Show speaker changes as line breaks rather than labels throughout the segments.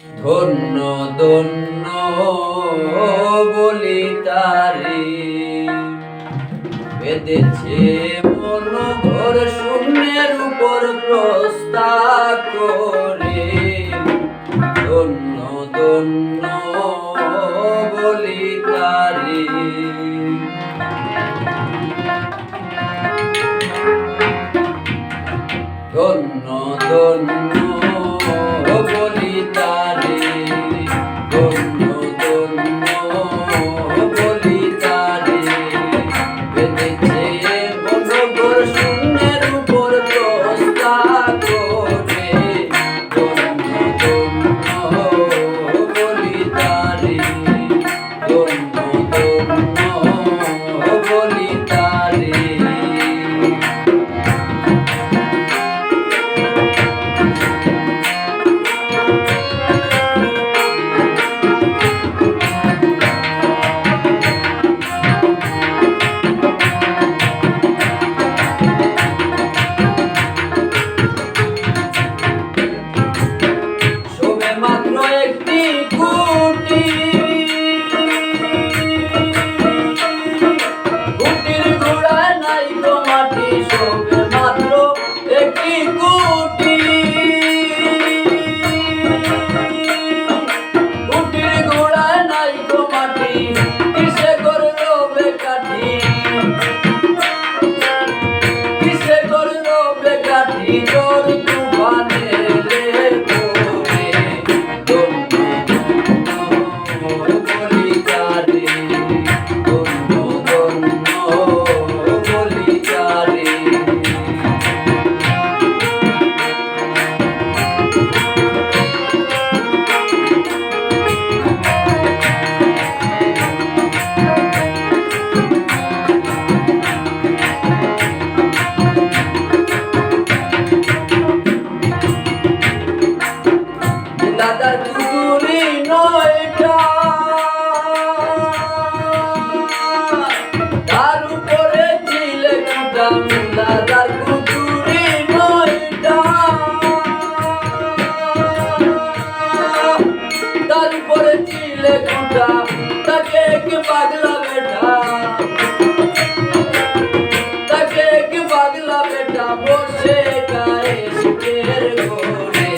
ধন্য ধন্য বলি তারি, বেঁধেছে মন ঘর শূন্যের উপর প্রস্তা করে। ধন্য ধন্য বলি তারি। ধন্য ধন্য বলি তারি, ধন্য ধন্য বলি তারি, বেঁধেছে বনঘর শূন্যের উপর প্রস্তা করে। ধন্য ধন্য বলি তারি, ধন্য ধন্য বলি তারি। মাত্র একটি কুটি, কুটির গোড়ায় নাই তো মাটি। শোবে মাত্র একটি কুটি, কুটির গোড়ায় নাই তো মাটি। কিসে করলো বেকাঠি, কিসে করলো বেকাঠি, জোর তুফানে দাদার পুতুলি নয়টা, তার উপরে চিলে কুটা। দাদার পুতুলি নয়টা, তার উপরে চিলে কুটা। তাকে এক পাগলা বেটা, তাকে এক পাগলা বেটা বসে গায়ে সুখের ঘরে।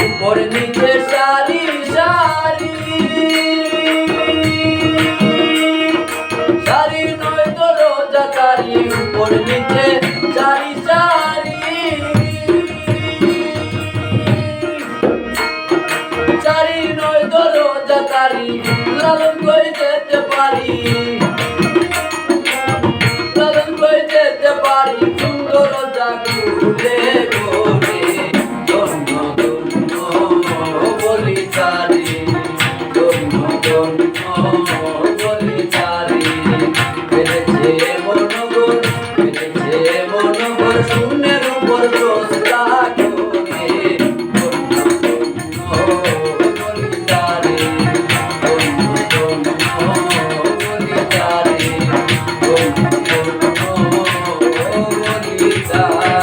উপর নিচে সারি সারি, সারি নয় তো রোজা তারি। উপর নিচে সারি সারি, সারি নয় তো রোজা তারি। লালন করে যেতে পারি, লালন করে যেতে পারি। সুন্দর রোজা খুলে ঘরে। ধন্য ধন্য বলি তারি, ধন্য ধন্য বলি তারি, বেঁধেছে বনঘর, বেঁধেছে বনঘর শূন্যের উপর প্রস্তা করে। ধন্য ধন্য বলি তারি, ধন্য ধন্য বলি তারি, ধন্য ধন্য বলি তারি।